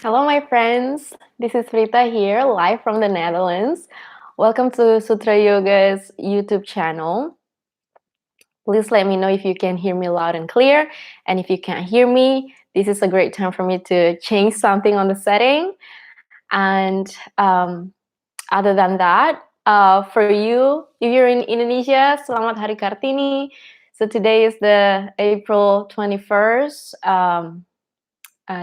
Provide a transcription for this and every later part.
Hello, my friends. This is Pritha here, live from the Netherlands. Welcome to Sutra Yoga's YouTube channel. Please let me know if you can hear me loud and clear. And if you can't hear me, this is a great time for me to change something on the setting. And other than that, for you, if you're in Indonesia, Selamat Hari Kartini. So today is the April 21st.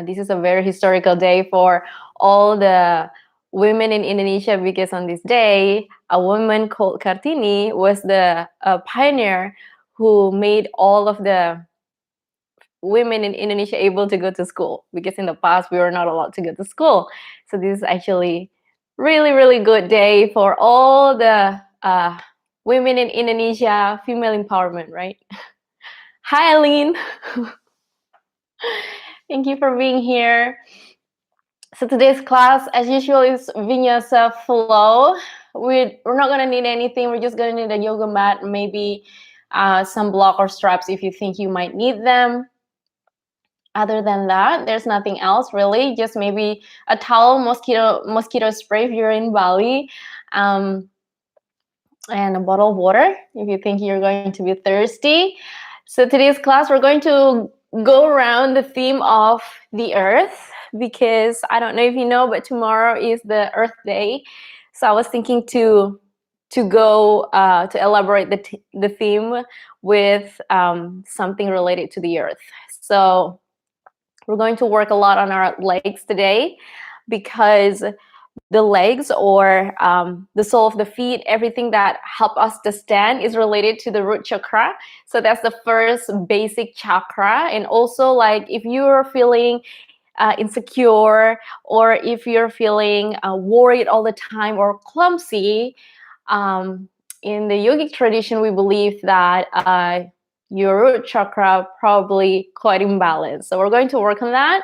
This is a very historical day for all the women in Indonesia because on this day, a woman called Kartini was the pioneer who made all of the women in Indonesia able to go to school, because in the past we were not allowed to go to school. So this is actually really good day for all the women in Indonesia, female empowerment, right? Hi, Eileen. Thank you for being here. So today's class, as usual, is Vinyasa flow. We're not gonna need anything. We're just gonna need a yoga mat, maybe some block or straps if you think you might need them. Other than that, there's nothing else really. Just maybe a towel, mosquito spray if you're in Bali, and a bottle of water if you think you're going to be thirsty. So today's class, we're going to go around the theme of the earth, because I don't know if you know, but tomorrow is the Earth Day. So I was thinking to go to elaborate the theme with something related to the earth. So we're going to work a lot on our legs today, because the legs, or the sole of the feet, everything that help us to stand is related to the root chakra. So that's the first basic chakra. And also, like, if you're feeling insecure, or if you're feeling worried all the time or clumsy, in the yogic tradition, we believe that your root chakra probably quite imbalanced. So we're going to work on that.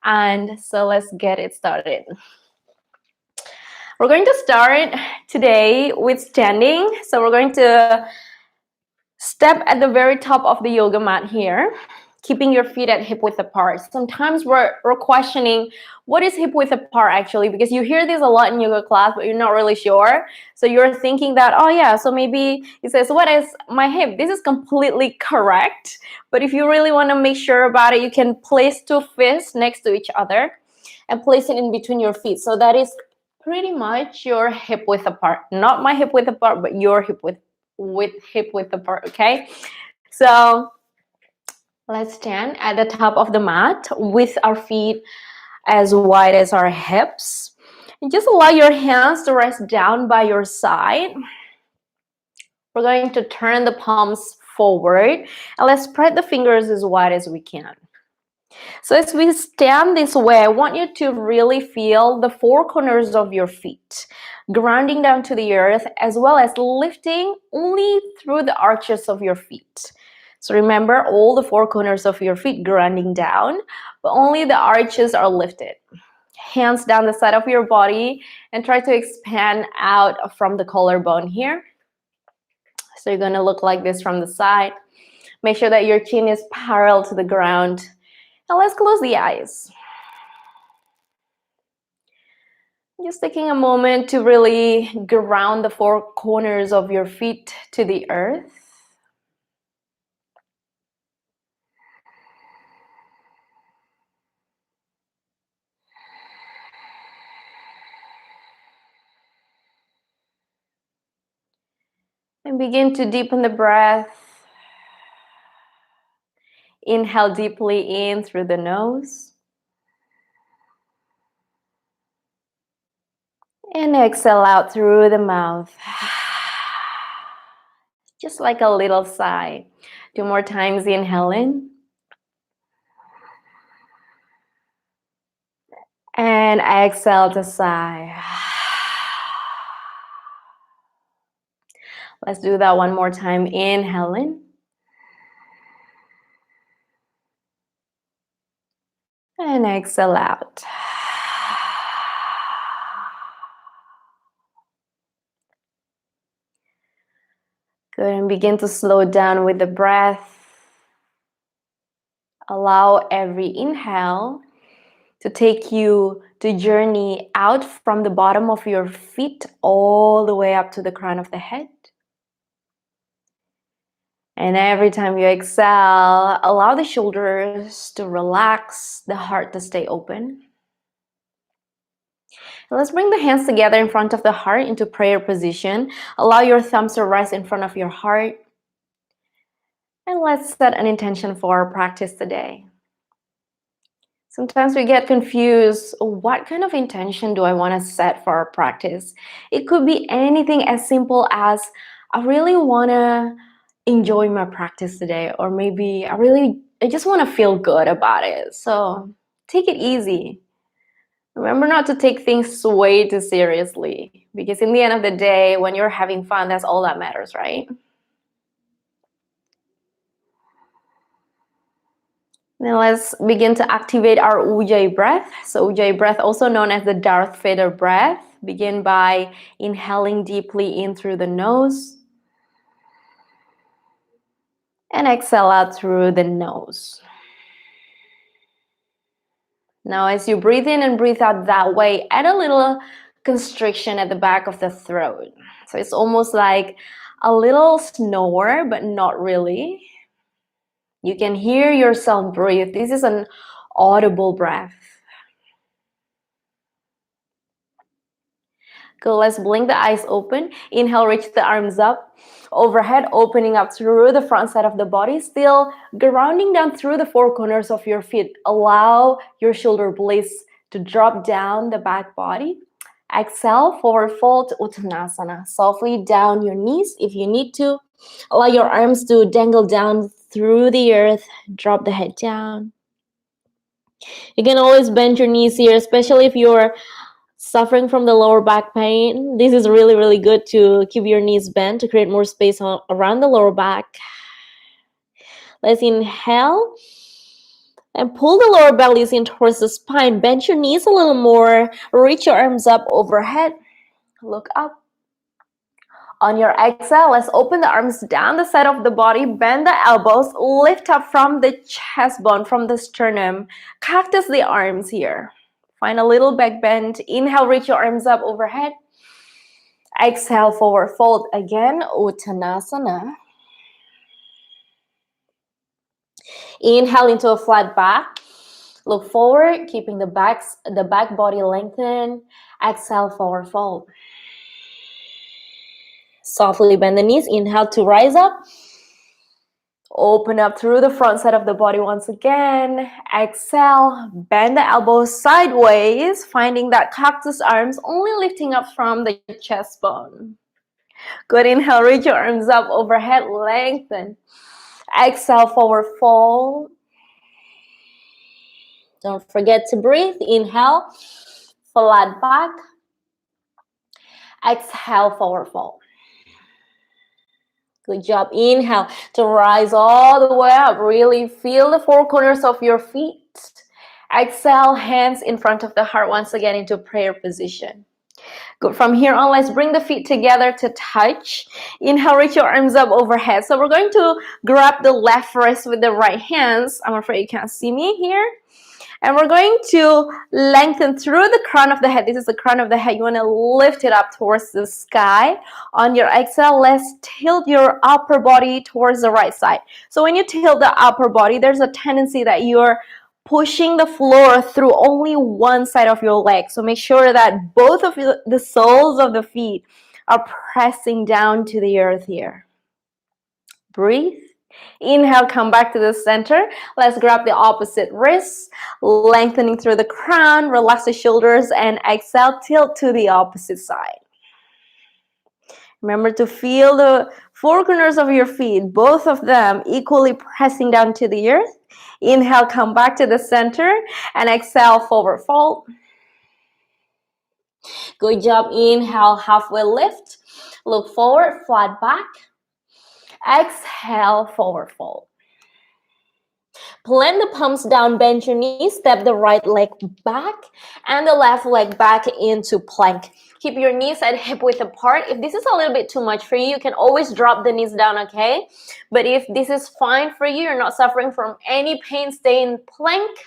And so let's get it started. We're going to start today with standing. So we're going to step at the very top of the yoga mat here, keeping your feet at hip width apart. Sometimes we're questioning, what is hip width apart actually? Because you hear this a lot in yoga class, but you're not really sure. So you're thinking that, oh yeah, so maybe it says, what is my hip? This is completely correct. But if you really want to make sure about it, you can place two fists next to each other and place it in between your feet. So that is pretty much your hip width apart. Not my hip width apart, but your hip width apart, okay? So let's stand at the top of the mat with our feet as wide as our hips. And just allow your hands to rest down by your side. We're going to turn the palms forward, and let's spread the fingers as wide as we can. So as we stand this way, I want you to really feel the four corners of your feet, grounding down to the earth, as well as lifting only through the arches of your feet. So remember, all the four corners of your feet grounding down, but only the arches are lifted. Hands down the side of your body, and try to expand out from the collarbone here. So you're going to look like this from the side. Make sure that your chin is parallel to the ground. Now let's close the eyes. Just taking a moment to really ground the four corners of your feet to the earth. And begin to deepen the breath. Inhale deeply in through the nose. And exhale out through the mouth. Just like a little sigh. 2 more times, inhale in. And exhale to sigh. Let's do that one more time. Inhale in. And exhale out. Good, and begin to slow down with the breath. Allow every inhale to take you to journey out from the bottom of your feet all the way up to the crown of the head. And every time you exhale, allow the shoulders to relax, the heart to stay open. And let's bring the hands together in front of the heart into prayer position. Allow your thumbs to rest in front of your heart. And let's set an intention for our practice today. Sometimes we get confused. What kind of intention do I want to set for our practice? It could be anything as simple as I really want to enjoy my practice today, or maybe I just want to feel good about it. So take it easy. Remember not to take things way too seriously, because in the end of the day, when you're having fun, that's all that matters, right? Now let's begin to activate our Ujjayi breath. So Ujjayi breath, also known as the Darth Vader breath. Begin by inhaling deeply in through the nose and exhale out through the nose. Now as you breathe in and breathe out that way, add a little constriction at the back of the throat. So it's almost like a little snore, but not really. You can hear yourself breathe. This is an audible breath. Good, let's blink the eyes open. Inhale, reach the arms up overhead, opening up through the front side of the body, still grounding down through the four corners of your feet. Allow your shoulder blades to drop down the back body. Exhale, forward fold, Uttanasana. Softly down your knees if you need to. Allow your arms to dangle down through the earth. Drop the head down. You can always bend your knees here, especially if you're suffering from the lower back pain. This is really, really good to keep your knees bent to create more space around the lower back. Let's inhale and pull the lower bellies in towards the spine. Bend your knees a little more. Reach your arms up overhead. Look up. On your exhale, let's open the arms down the side of the body. Bend the elbows. Lift up from the chest bone, from the sternum. Cactus the arms here. Find a little back bend. Inhale, reach your arms up overhead. Exhale, forward fold again, Uttanasana. Inhale into a flat back. Look forward, keeping the back body lengthened. Exhale, forward fold. Softly bend the knees. Inhale to rise up. Open up through the front side of the body once again. Exhale, bend the elbows sideways, finding that cactus arms only lifting up from the chest bone. Good, inhale, reach your arms up overhead, lengthen. Exhale, forward fold. Don't forget to breathe. Inhale, flat back. Exhale, forward fold. Good job. Inhale to rise all the way up. Really feel the four corners of your feet. Exhale, hands in front of the heart once again into prayer position. Good. From here on, let's bring the feet together to touch. Inhale, reach your arms up overhead. So we're going to grab the left wrist with the right hands. I'm afraid you can't see me here. And we're going to lengthen through the crown of the head. This is the crown of the head. You want to lift it up towards the sky. On your exhale, let's tilt your upper body towards the right side. So when you tilt the upper body, there's a tendency that you're pushing the floor through only one side of your leg. So make sure that both of the soles of the feet are pressing down to the earth here. Breathe. Inhale, come back to the center. Let's grab the opposite wrist, lengthening through the crown, relax the shoulders, and exhale, tilt to the opposite side. Remember to feel the four corners of your feet, both of them equally pressing down to the earth. Inhale, come back to the center, and exhale, forward fold. Good job. Inhale, halfway lift. Look forward, flat back. Exhale, forward fold. Plant the palms down, bend your knees, step the right leg back and the left leg back into plank. Keep your knees and hip width apart. If this is a little bit too much for you, you can always drop the knees down, okay? But if this is fine for you, you're not suffering from any pain, stay in plank.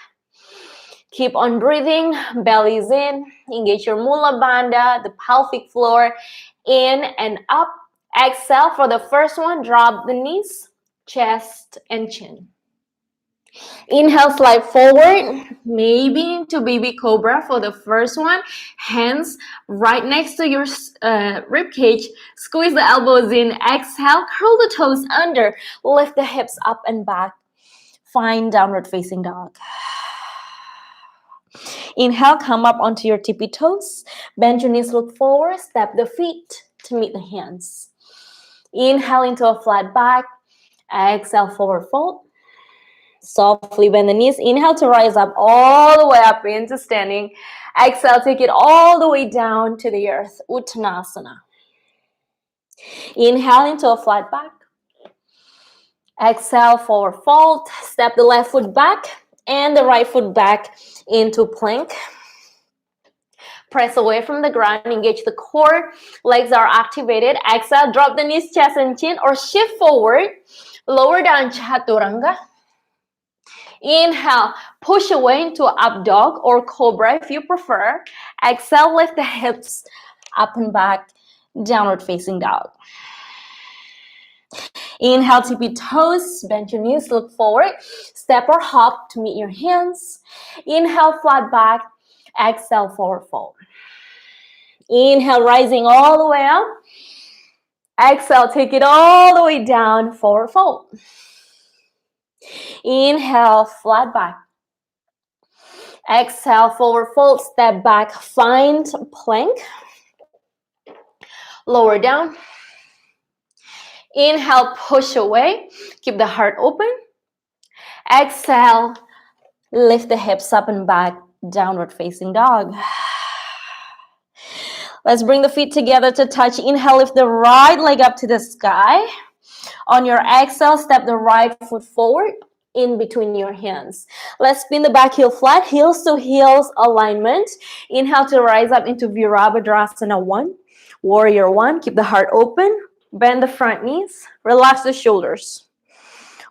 Keep on breathing, bellies in, engage your mula bandha, the pelvic floor, in and up. Exhale for the first one, drop the knees, chest and chin. Inhale, slide forward, maybe into baby cobra for the first one. Hands right next to your rib cage. Squeeze the elbows in. Exhale, curl the toes under. Lift the hips up and back. Find downward facing dog. Inhale, come up onto your tippy toes. Bend your knees, look forward. Step the feet to meet the hands. Inhale into a flat back. Exhale, forward fold. Softly bend the knees. Inhale to rise up all the way up into standing. Exhale, take it all the way down to the earth. Uttanasana. Inhale into a flat back. Exhale, forward fold. Step the left foot back and the right foot back into plank. Press away from the ground. Engage the core. Legs are activated. Exhale, drop the knees, chest and chin, or shift forward. Lower down, chaturanga. Inhale, push away into up dog or cobra if you prefer. Exhale, lift the hips up and back, downward facing dog. Inhale, tippy toes, bend your knees, look forward. Step or hop to meet your hands. Inhale, flat back. Exhale, forward fold. Inhale, rising all the way up. Exhale, take it all the way down, forward fold. Inhale, flat back. Exhale, forward fold, step back, find plank. Lower down. Inhale, push away. Keep the heart open. Exhale, lift the hips up and back, downward facing dog. Let's bring the feet together to touch. Inhale, lift the right leg up to the sky. On your exhale, step the right foot forward in between your hands. Let's spin the back heel flat, heels to heels alignment. Inhale to rise up into Virabhadrasana 1. Warrior 1. Keep the heart open. Bend the front knees. Relax the shoulders.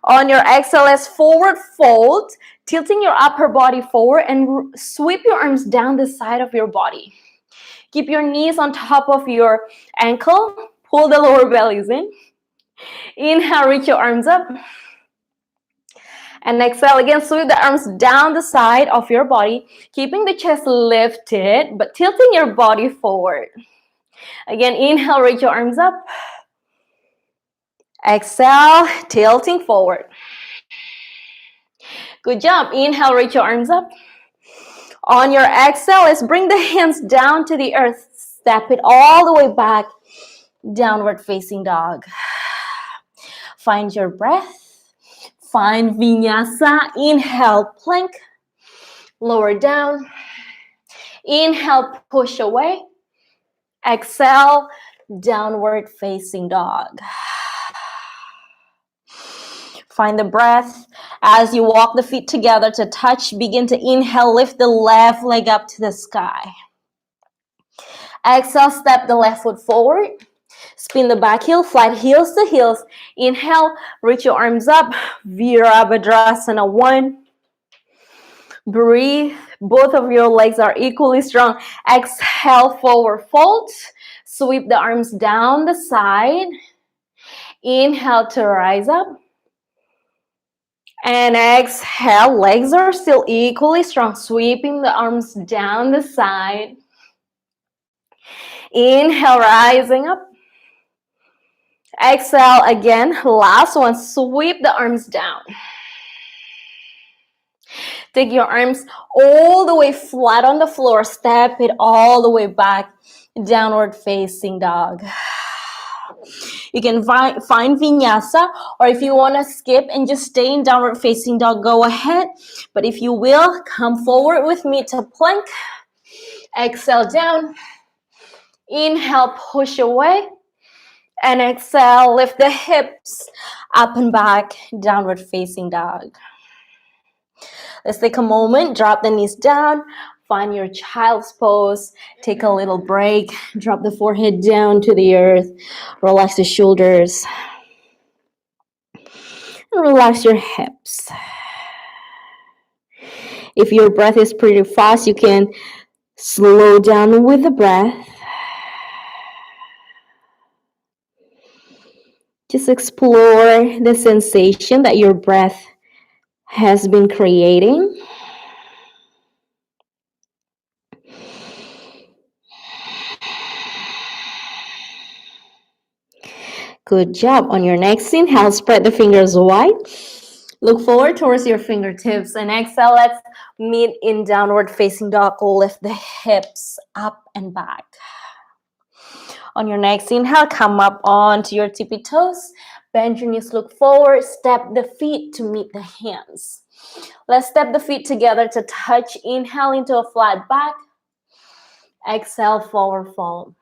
On your exhale, let's forward fold, tilting your upper body forward and sweep your arms down the side of your body. Keep your knees on top of your ankle. Pull the lower bellies in. Inhale, reach your arms up. And exhale again, sweep the arms down the side of your body, keeping the chest lifted, but tilting your body forward. Again, inhale, reach your arms up. Exhale, tilting forward. Good job. Inhale, reach your arms up. On your exhale, let's bring the hands down to the earth. Step it all the way back, downward facing dog. Find your breath. Find Vinyasa. Inhale, plank. Lower down. Inhale, push away. Exhale, downward facing dog. Find the breath. As you walk the feet together to touch, begin to inhale, lift the left leg up to the sky. Exhale, step the left foot forward. Spin the back heel, flat heels to heels. Inhale, reach your arms up. Virabhadrasana 1. Breathe. Both of your legs are equally strong. Exhale, forward fold. Sweep the arms down the side. Inhale to rise up. And exhale, legs are still equally strong. Sweeping the arms down the side. Inhale, rising up. Exhale again. Last one. Sweep the arms down. Take your arms all the way flat on the floor. Step it all the way back. Downward facing dog. You can find Vinyasa, or if you want to skip and just stay in downward facing dog, go ahead. But if you will, come forward with me to plank. Exhale down. Inhale, push away. And exhale, lift the hips up and back, downward facing dog. Let's take a moment, drop the knees down, find your child's pose, take a little break, drop the forehead down to the earth, relax the shoulders, and relax your hips. If your breath is pretty fast, you can slow down with the breath. Just explore the sensation that your breath has been creating. Good job. On your next inhale, spread the fingers wide. Look forward towards your fingertips. And exhale, let's meet in downward facing dog. Lift the hips up and back. On your next inhale, come up onto your tippy toes. Bend your knees, look forward. Step the feet to meet the hands. Let's step the feet together to touch. Inhale into a flat back. Exhale, forward fold.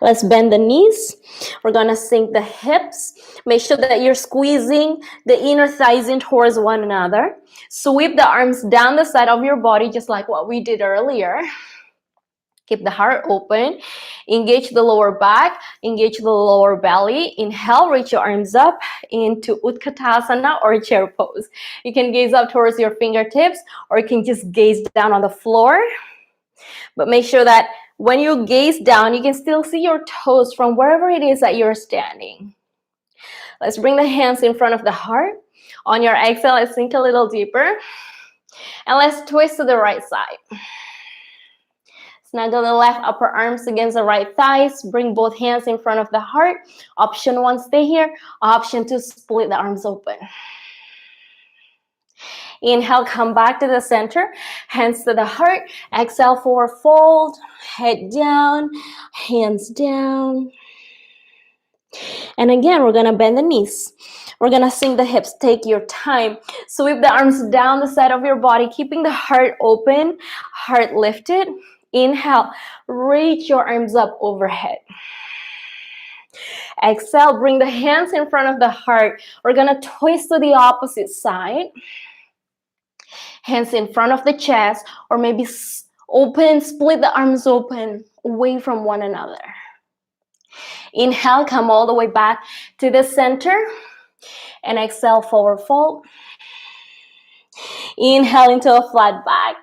Let's bend the knees. We're gonna sink the hips. Make sure that you're squeezing the inner thighs in towards one another. Sweep the arms down the side of your body, just like what we did earlier. Keep the heart open. Engage the lower back. Engage the lower belly. Inhale, reach your arms up into Utkatasana or chair pose. You can gaze up towards your fingertips, or you can just gaze down on the floor. But make sure that when you gaze down, you can still see your toes from wherever it is that you're standing. Let's bring the hands in front of the heart. On your exhale, let's sink a little deeper. And let's twist to the right side. Snuggle the left upper arms against the right thighs. Bring both hands in front of the heart. Option 1, stay here. Option 2, split the arms open. Inhale, come back to the center, hands to the heart. Exhale, forward fold, head down, hands down. And again, we're gonna bend the knees. We're gonna sink the hips, take your time. Sweep the arms down the side of your body, keeping the heart open, heart lifted. Inhale, reach your arms up overhead. Exhale, bring the hands in front of the heart. We're gonna twist to the opposite side. Hands in front of the chest, or maybe open, split the arms open away from one another. Inhale, come all the way back to the center, and exhale, forward fold. Inhale into a flat back.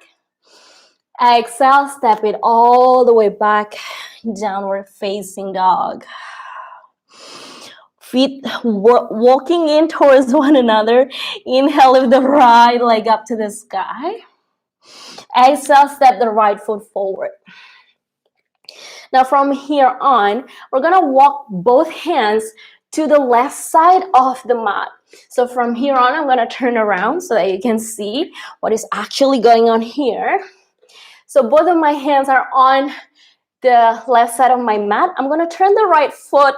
Exhale, step it all the way back, downward facing dog. Feet walking in towards one another. Inhale, lift the right leg up to the sky. Exhale, step the right foot forward. Now from here on, we're gonna walk both hands to the left side of the mat. So from here on, I'm gonna turn around so that you can see what is actually going on here. So both of my hands are on the left side of my mat. I'm gonna turn the right foot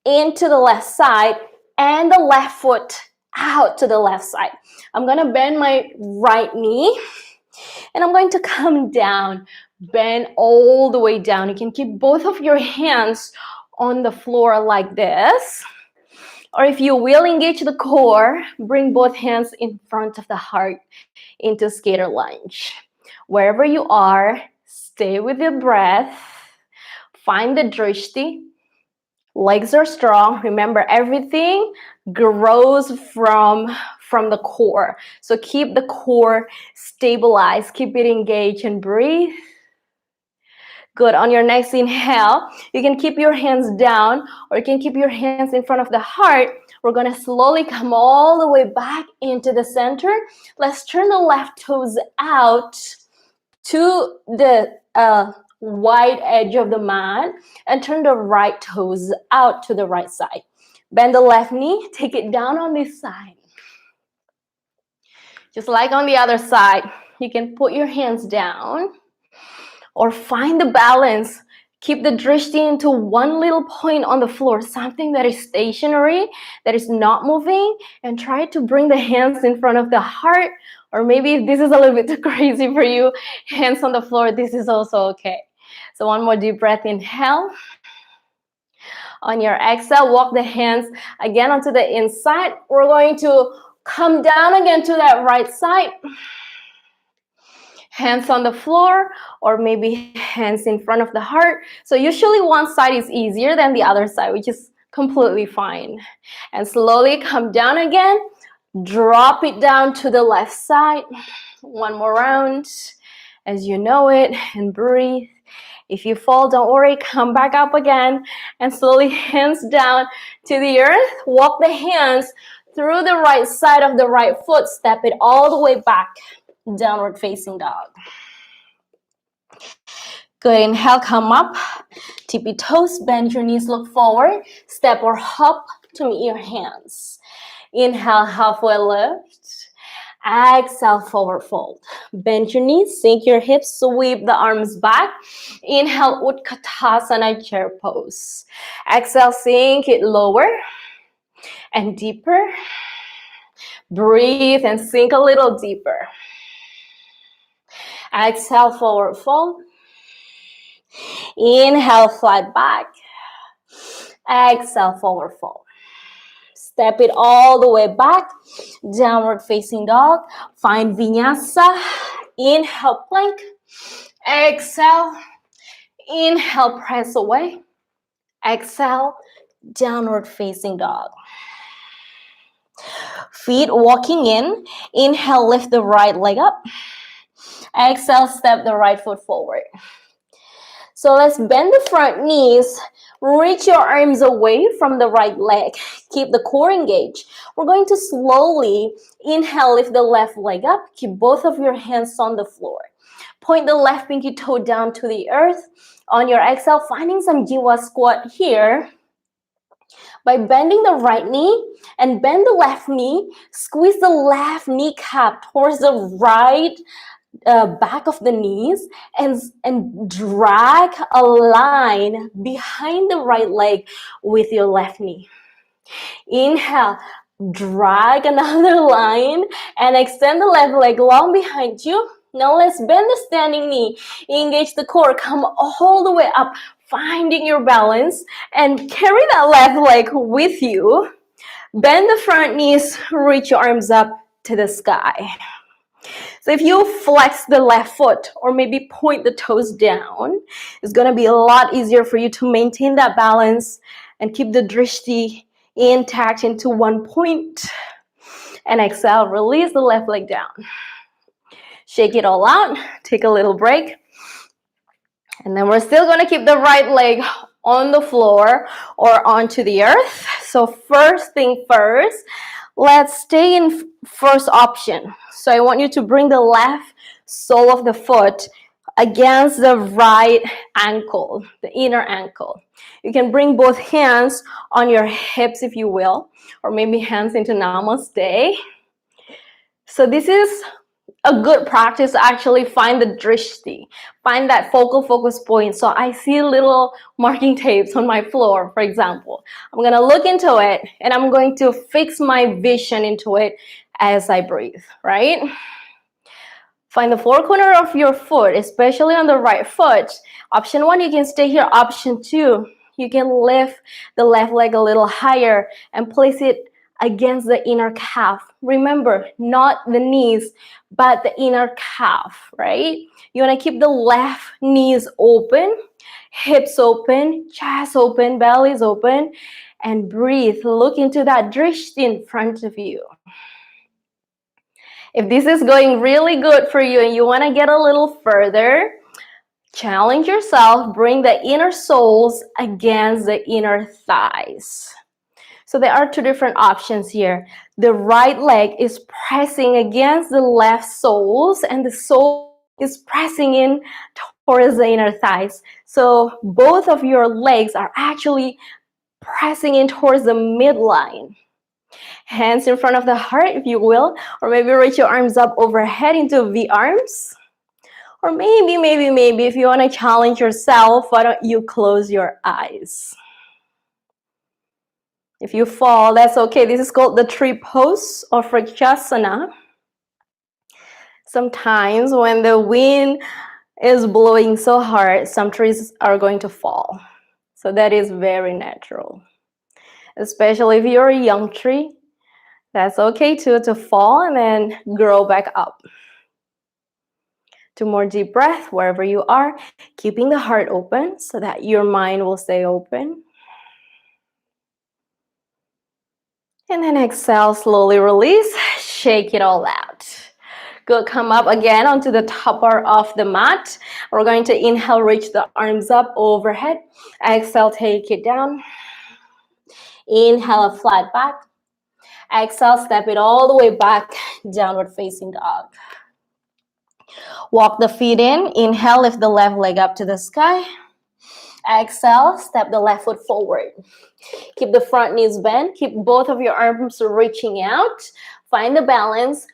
into the left side and the left foot out to the left side. I'm gonna bend my right knee and I'm going to come down, bend all the way down. You can keep both of your hands on the floor like this. Or if you will, engage the core, bring both hands in front of the heart into skater lunge. Wherever you are, stay with your breath. Find the drishti. Legs are strong. Remember, everything grows from the core. So keep the core stabilized. Keep it engaged and breathe. Good. On your next inhale, you can keep your hands down or you can keep your hands in front of the heart. We're going to slowly come all the way back into the center. Let's turn the left toes out to the wide edge of the mat and turn the right toes out to the right side. Bend the left knee, take it down on this side. Just like on the other side, you can put your hands down or find the balance. Keep the drishti into one little point on the floor, something that is stationary, that is not moving, and try to bring the hands in front of the heart. Or maybe if this is a little bit too crazy for you, hands on the floor, this is also okay. So one more deep breath, inhale. On your exhale, walk the hands again onto the inside. We're going to come down again to that right side. Hands on the floor or maybe hands in front of the heart. So usually one side is easier than the other side, which is completely fine. And slowly come down again. Drop it down to the left side. One more round as you know it, and breathe. If you fall, don't worry, come back up again and slowly hands down to the earth. Walk the hands through the right side of the right foot. Step it all the way back. Downward facing dog. Good, inhale, come up. Tippy toes, bend your knees, look forward. Step or hop to meet your hands. Inhale, halfway lift. Exhale, forward fold. Bend your knees, sink your hips, sweep the arms back. Inhale, Utkatasana, chair pose. Exhale, sink it lower and deeper. Breathe and sink a little deeper. Exhale, forward fold. Inhale, flat back. Exhale, forward fold. Step it all the way back. Downward facing dog. Find Vinyasa. Inhale, plank. Exhale. Inhale, press away. Exhale, downward facing dog. Feet walking in. Inhale, lift the right leg up. Exhale, step the right foot forward. So let's bend the front knees. Reach your arms away from the right leg. Keep the core engaged. We're going to slowly inhale, lift the left leg up. Keep both of your hands on the floor. Point the left pinky toe down to the earth. On your exhale, finding some jiva squat here. By bending the right knee and bend the left knee, squeeze the left kneecap towards the right back of the knees and drag a line behind the right leg with your left knee. Inhale, drag another line and extend the left leg long behind you. Now let's bend the standing knee, engage the core, come all the way up, finding your balance and carry that left leg with you. Bend the front knees, reach your arms up to the sky. So if you flex the left foot or maybe point the toes down, it's going to be a lot easier for you to maintain that balance and keep the drishti intact into one point. And exhale, release the left leg down. Shake it all out, take a little break. And then we're still going to keep the right leg on the floor or onto the earth. So first thing first, let's stay in first option. So I want you to bring the left sole of the foot against the right ankle, the inner ankle. You can bring both hands on your hips if you will, or maybe hands into namaste. So this is a good practice to actually find the drishti, find that focal focus point. So I see little marking tapes on my floor, for example. I'm going to look into it and I'm going to fix my vision into it as I breathe, right? Find the four corner of your foot, especially on the right foot. Option 1, you can stay here. Option 2, you can lift the left leg a little higher and place it against the inner calf. Remember, not the knees, but the inner calf, right? You want to keep the left knees open, hips open, chest open, bellies open, and breathe. Look into that drishti in front of you. If this is going really good for you and you want to get a little further, challenge yourself, bring the inner soles against the inner thighs. So there are two different options here. The right leg is pressing against the left soles and the sole is pressing in towards the inner thighs. So both of your legs are actually pressing in towards the midline. Hands in front of the heart, if you will, or maybe reach your arms up overhead into V arms. Or maybe, if you want to challenge yourself, why don't you close your eyes? If you fall, that's okay. This is called the tree pose or Vrikshasana. Sometimes when the wind is blowing so hard, some trees are going to fall. So that is very natural. Especially if you're a young tree, that's okay too, to fall and then grow back up. 2 more deep breaths wherever you are, keeping the heart open so that your mind will stay open. And then exhale, slowly release, shake it all out. Good, come up again onto the top part of the mat. We're going to inhale, reach the arms up overhead. Exhale, take it down. Inhale, a flat back. Exhale, step it all the way back, downward facing dog. Walk the feet in. Inhale, lift the left leg up to the sky. Exhale, step the left foot forward. Keep the front knees bent. Keep both of your arms reaching out. Find the balance.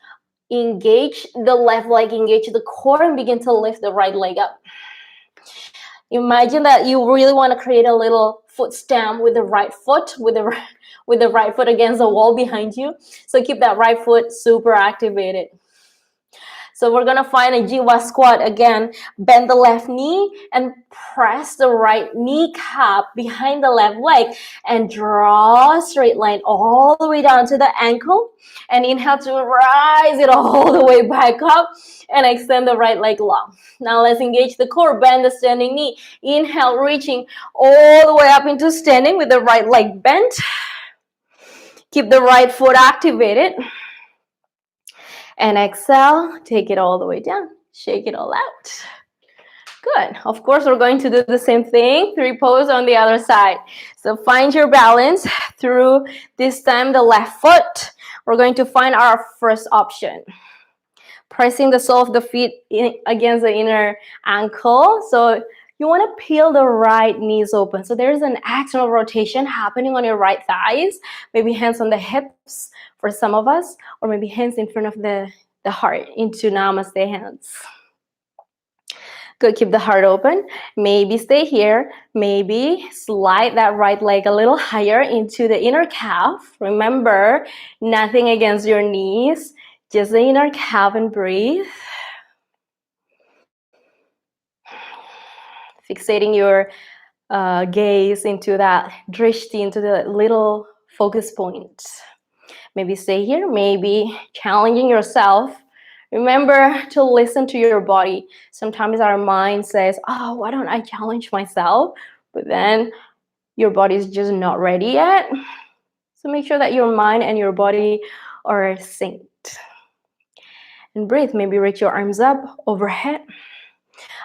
Engage the left leg, engage the core, and begin to lift the right leg up. Imagine that you really want to create a little foot stamp with the right foot, with the right foot against the wall behind you. So keep that right foot super activated. So we're going to find a Jiva squat again. Bend the left knee and press the right kneecap behind the left leg and draw a straight line all the way down to the ankle. And inhale to rise it all the way back up and extend the right leg long. Now let's engage the core. Bend the standing knee. Inhale, reaching all the way up into standing with the right leg bent. Keep the right foot activated. And exhale, take it all the way down. Shake it all out. Good. Of course, we're going to do the same thing. 3 pose on the other side. So find your balance through this time the left foot. We're going to find our first option. Pressing the sole of the feet against the inner ankle. So you want to peel the right knees open. So there's an external rotation happening on your right thighs. Maybe hands on the hips for some of us, or maybe hands in front of the heart into namaste hands. Good, keep the heart open. Maybe stay here. Maybe slide that right leg a little higher into the inner calf. Remember, nothing against your knees, just the inner calf, and breathe. Fixating your gaze into that drishti, into the little focus point. Maybe stay here, maybe challenging yourself. Remember to listen to your body. Sometimes our mind says, oh, why don't I challenge myself? But then your body is just not ready yet. So make sure that your mind and your body are synced. And breathe, maybe reach your arms up overhead.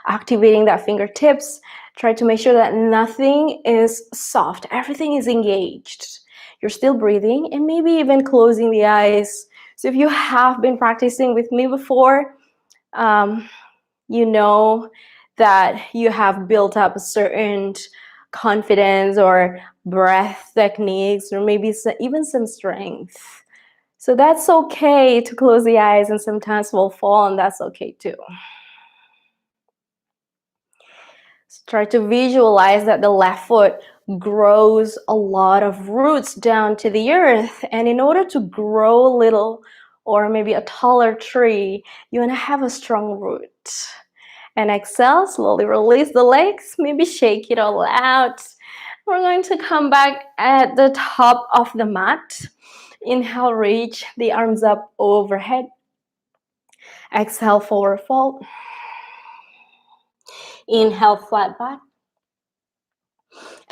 Activating that fingertips. Try to make sure that nothing is soft. Everything is engaged. You're still breathing and maybe even closing the eyes. So if you have been practicing with me before, you know that you have built up a certain confidence or breath techniques or maybe even some strength. So that's okay to close the eyes, and sometimes we'll fall, and that's okay too. Try to visualize that the left foot grows a lot of roots down to the earth. And in order to grow a little or maybe a taller tree, you want to have a strong root. And exhale, slowly release the legs, maybe shake it all out. We're going to come back at the top of the mat. Inhale, reach the arms up overhead. Exhale, forward fold. Inhale, flat back.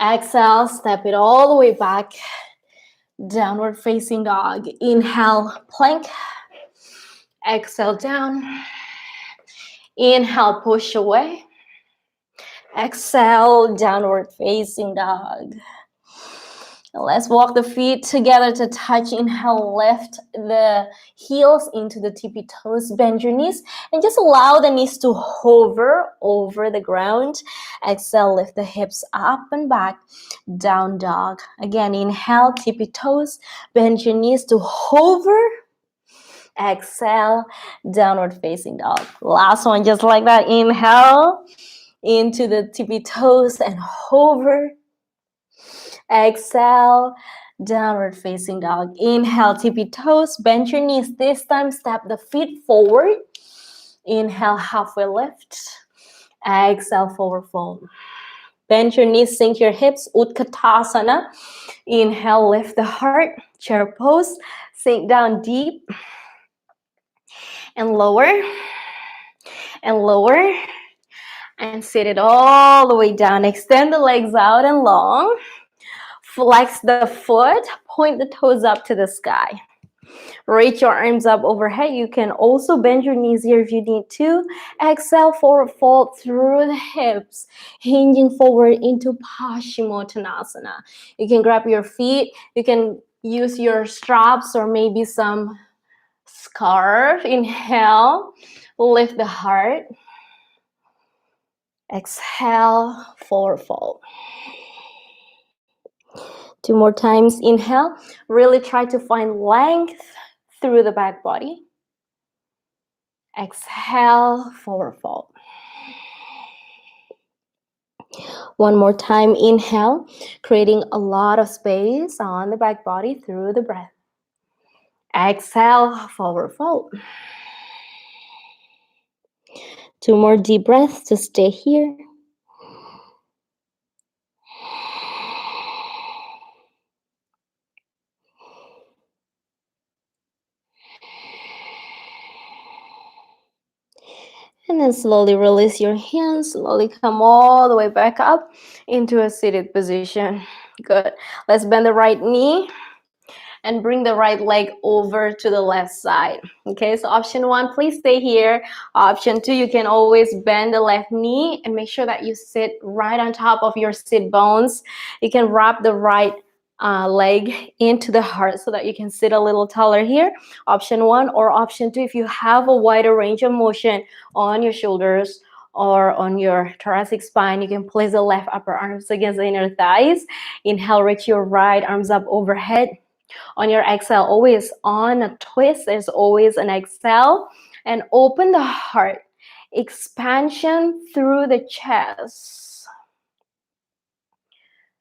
Exhale, step it all the way back. Downward facing dog. Inhale, plank. Exhale, down. Inhale, push away. Exhale, downward facing dog. Let's walk the feet together to touch. Inhale, lift the heels into the tippy toes. Bend your knees and just allow the knees to hover over the ground. Exhale, lift the hips up and back. Down dog. Again, inhale, tippy toes. Bend your knees to hover. Exhale, downward facing dog. Last one, just like that. Inhale into the tippy toes and hover. Exhale, downward facing dog. Inhale, tippy toes, bend your knees. This time, step the feet forward. Inhale, halfway lift. Exhale, forward fold. Bend your knees, sink your hips, Utkatasana. Inhale, lift the heart, chair pose. Sink down deep. And lower. And lower. And sit it all the way down. Extend the legs out and long. Flex the foot, point the toes up to the sky. Reach your arms up overhead. You can also bend your knees here if you need to. Exhale, forward fold through the hips, hinging forward into Paschimottanasana. You can grab your feet. You can use your straps or maybe some scarf. Inhale, lift the heart. Exhale, forward fold. 2 more times. Inhale. Really try to find length through the back body. Exhale, forward fold. One more time. Inhale, creating a lot of space on the back body through the breath. Exhale, forward fold. 2 more deep breaths to stay here. And then slowly release your hands. Slowly come all the way back up into a seated position. Good. Let's bend the right knee and bring the right leg over to the left side. Okay, so option 1, please stay here. Option 2, you can always bend the left knee and make sure that you sit right on top of your sit bones. You can wrap the right leg into the heart so that you can sit a little taller here. Option 1 or option 2, if you have a wider range of motion on your shoulders or on your thoracic spine, you can place the left upper arms against the inner thighs. Inhale, reach your right arms up overhead. On your exhale, always on a twist, there's always an exhale, and open the heart. Expansion through the chest.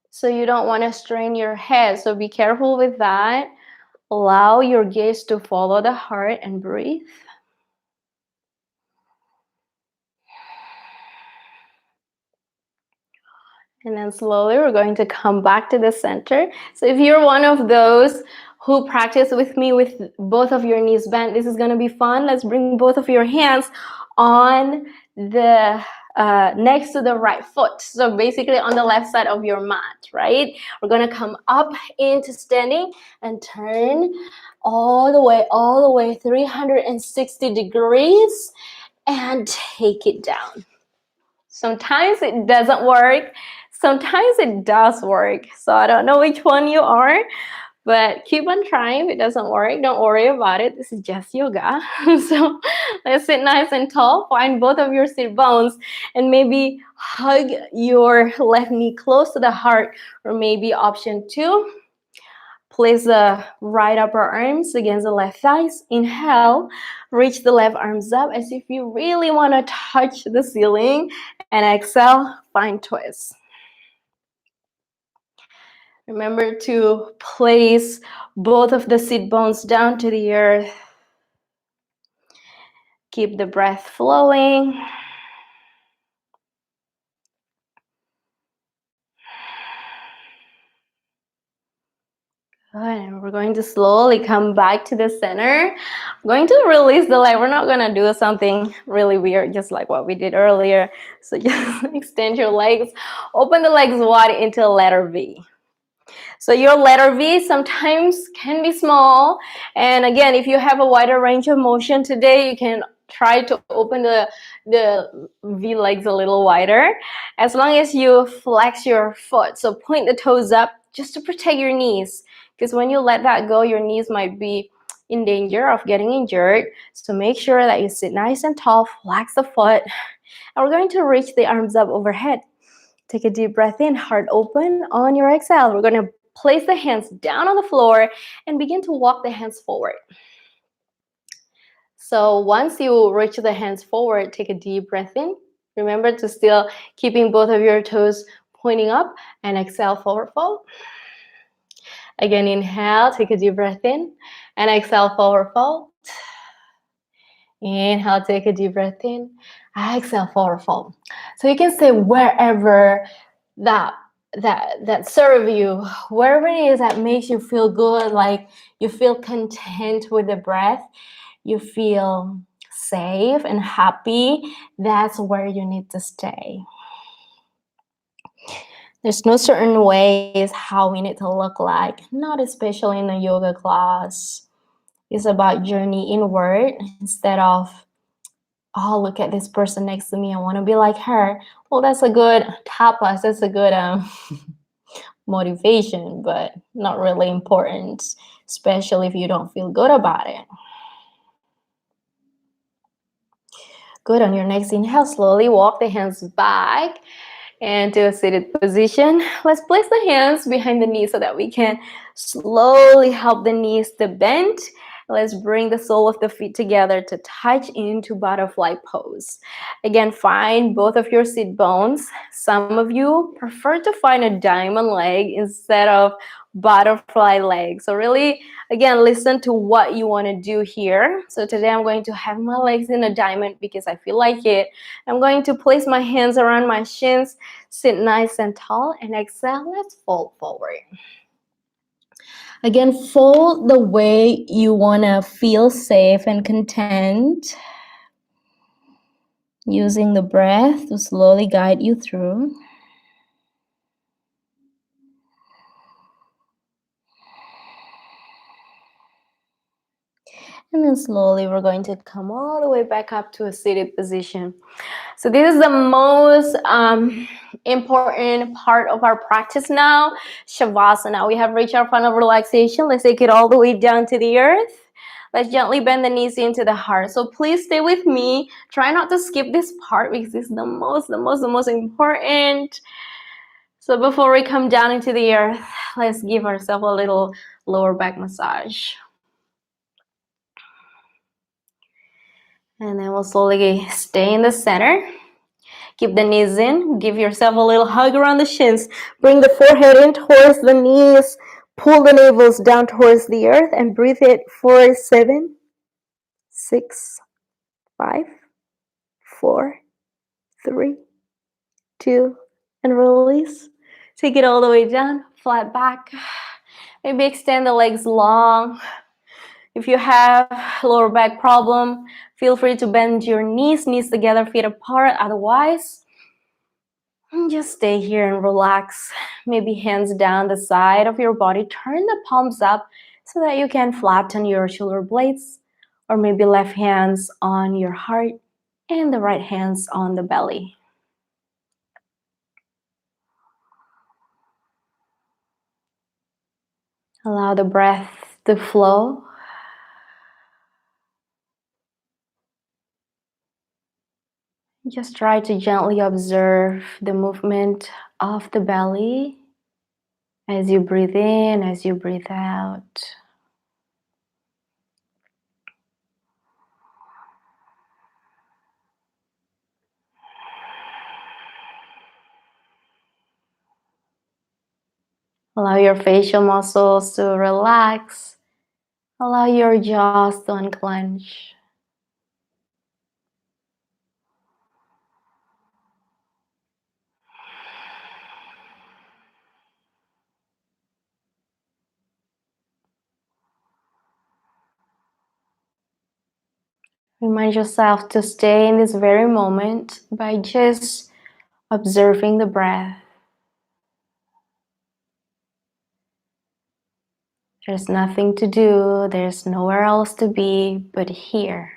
So you don't want to strain your head, so be careful with that. Allow your gaze to follow the heart and breathe. And then slowly we're going to come back to the center. So if you're one of those who practice with me with both of your knees bent, this is going to be fun. Let's bring both of your hands on the next to the right foot. So basically on the left side of your mat, right? We're going to come up into standing and turn all the way 360 degrees and take it down. Sometimes it doesn't work. Sometimes it does work. So I don't know which one you are, but keep on trying. If it doesn't work, don't worry about it. This is just yoga. So let's sit nice and tall. Find both of your sit bones and maybe hug your left knee close to the heart, or maybe option 2. Place the right upper arms against the left thighs. Inhale, reach the left arms up as if you really want to touch the ceiling. And exhale, find twist. Remember to place both of the sit bones down to the earth. Keep the breath flowing. Good, and we're going to slowly come back to the center. We're going to release the leg. We're not going to do something really weird, just like what we did earlier. So just extend your legs. Open the legs wide into a letter V. So your letter V sometimes can be small. And again, if you have a wider range of motion today, you can try to open the V legs a little wider. As long as you flex your foot. So point the toes up just to protect your knees. Because when you let that go, your knees might be in danger of getting injured. So make sure that you sit nice and tall, flex the foot. And we're going to reach the arms up overhead. Take a deep breath in, heart open. On your exhale, we're going to place the hands down on the floor and begin to walk the hands forward. So once you reach the hands forward, take a deep breath in. Remember to still keeping both of your toes pointing up, and exhale, forward fold. Again, inhale, take a deep breath in, and exhale, forward fold. Inhale, take a deep breath in, exhale, forward fold. So you can stay wherever that serve you, wherever it is that makes you feel good, like you feel content with the breath, you feel safe and happy, that's where you need to stay. There's no certain ways how we need to look like, not especially in a yoga class. It's about journey inward instead of, oh, look at this person next to me, I want to be like her. Well, that's a good tapas, that's a good motivation, but not really important, especially if you don't feel good about it. Good. On your next inhale, slowly walk the hands back and to a seated position. Let's place the hands behind the knees so that we can slowly help the knees to bend. Let's bring the sole of the feet together to touch into butterfly pose. Again, find both of your sit bones. Some of you prefer to find a diamond leg instead of butterfly leg. So really, again, listen to what you want to do here. So today I'm going to have my legs in a diamond because I feel like it. I'm going to place my hands around my shins, sit nice and tall, and exhale. Let's fold forward. Again, fold the way you want to feel safe and content, using the breath to slowly guide you through. And then slowly we're going to come all the way back up to a seated position. So this is the most important part of our practice now, Shavasana. We have reached our point of relaxation. Let's take it all the way down to the earth. Let's gently bend the knees into the heart. So please stay with me. Try not to skip this part because this is the most important. So before we come down into the earth, let's give ourselves a little lower back massage. And then we'll slowly stay in the center. Keep the knees in. Give yourself a little hug around the shins. Bring the forehead in towards the knees. Pull the navels down towards the earth and breathe it for 7, 6, 5, 4, 3, 2, and release. Take it all the way down, flat back. Maybe extend the legs long. If you have lower back problem, feel free to bend your knees together, feet apart. Otherwise, just stay here and relax. Maybe hands down the side of your body. Turn the palms up so that you can flatten your shoulder blades. Or maybe left hands on your heart and the right hands on the belly. Allow the breath to flow. Just try to gently observe the movement of the belly as you breathe in, as you breathe out. Allow your facial muscles to relax. Allow your jaws to unclench. Remind yourself to stay in this very moment by just observing the breath. There's nothing to do, there's nowhere else to be but here.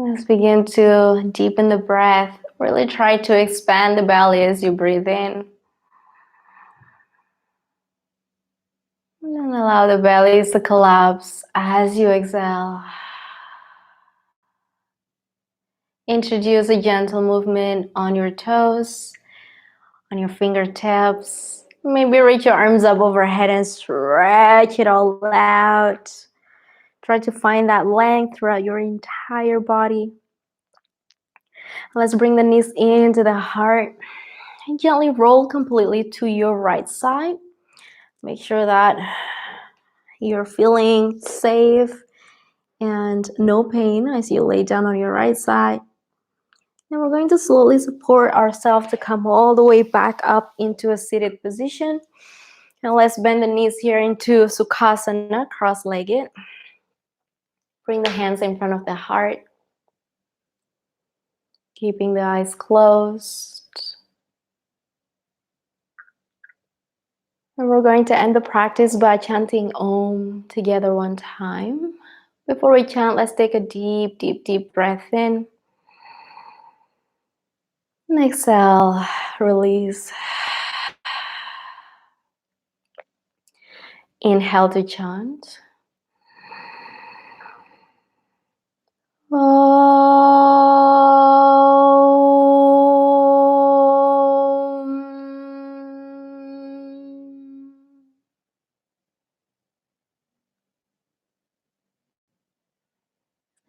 Let's begin to deepen the breath. Really try to expand the belly as you breathe in. And allow the belly to collapse as you exhale. Introduce a gentle movement on your toes, on your fingertips. Maybe reach your arms up overhead and stretch it all out. Try to find that length throughout your entire body. Let's bring the knees into the heart and gently roll completely to your right side. Make sure that you're feeling safe and no pain as you lay down on your right side. Now we're going to slowly support ourselves to come all the way back up into a seated position. And let's bend the knees here into Sukhasana, cross-legged. Bring the hands in front of the heart. Keeping the eyes closed. And we're going to end the practice by chanting Om together one time. Before we chant, let's take a deep, deep, deep breath in. And exhale, release. Inhale to chant.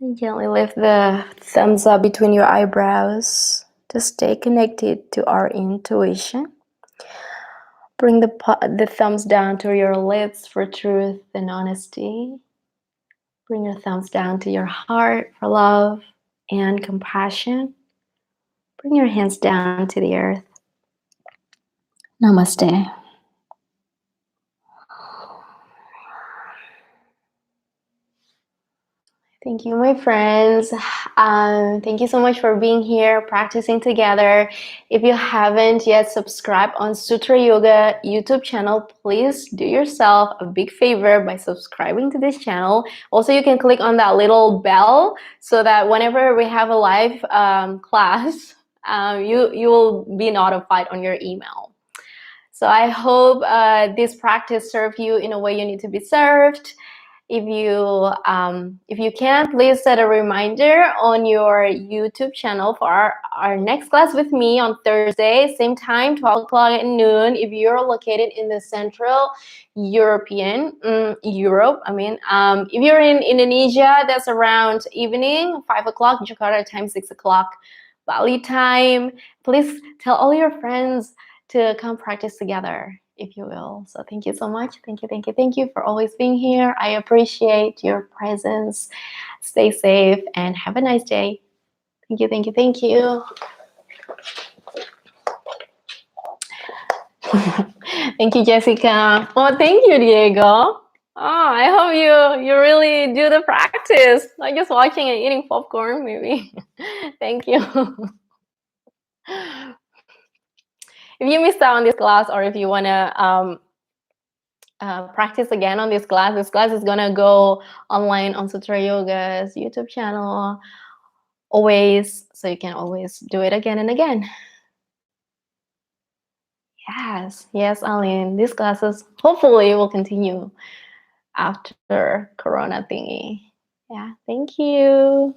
And gently lift the thumbs up between your eyebrows to stay connected to our intuition. Bring the thumbs down to your lips for truth and honesty. Bring your thumbs down to your heart for love and compassion. Bring your hands down to the earth. Namaste. Thank you, my friends. Thank you so much for being here, practicing together. If you haven't yet subscribed on Sutra Yoga YouTube channel, please do yourself a big favor by subscribing to this channel. Also, you can click on that little bell so that whenever we have a live class, you will be notified on your email. So I hope this practice served you in a way you need to be served. If you can, please set a reminder on your YouTube channel for our next class with me on Thursday, same time, 12 o'clock at noon. If you're located in the Central Europe, if you're in Indonesia, that's around evening, 5 o'clock, Jakarta time, 6 o'clock, Bali time. Please tell all your friends to come practice together, if you will. So thank you so much. Thank you for always being here. I appreciate your presence. Stay safe and have a nice day. Thank you. Thank you, Jessica. Oh, thank you, Diego. Oh, I hope you really do the practice, not just watching and eating popcorn, maybe. Thank you. If you missed out on this class, or if you want to practice again on this class is gonna go online on Sutra Yoga's YouTube channel always, so you can always do it again and again. Yes, Aline, these classes hopefully will continue after Corona thingy. Yeah, thank you.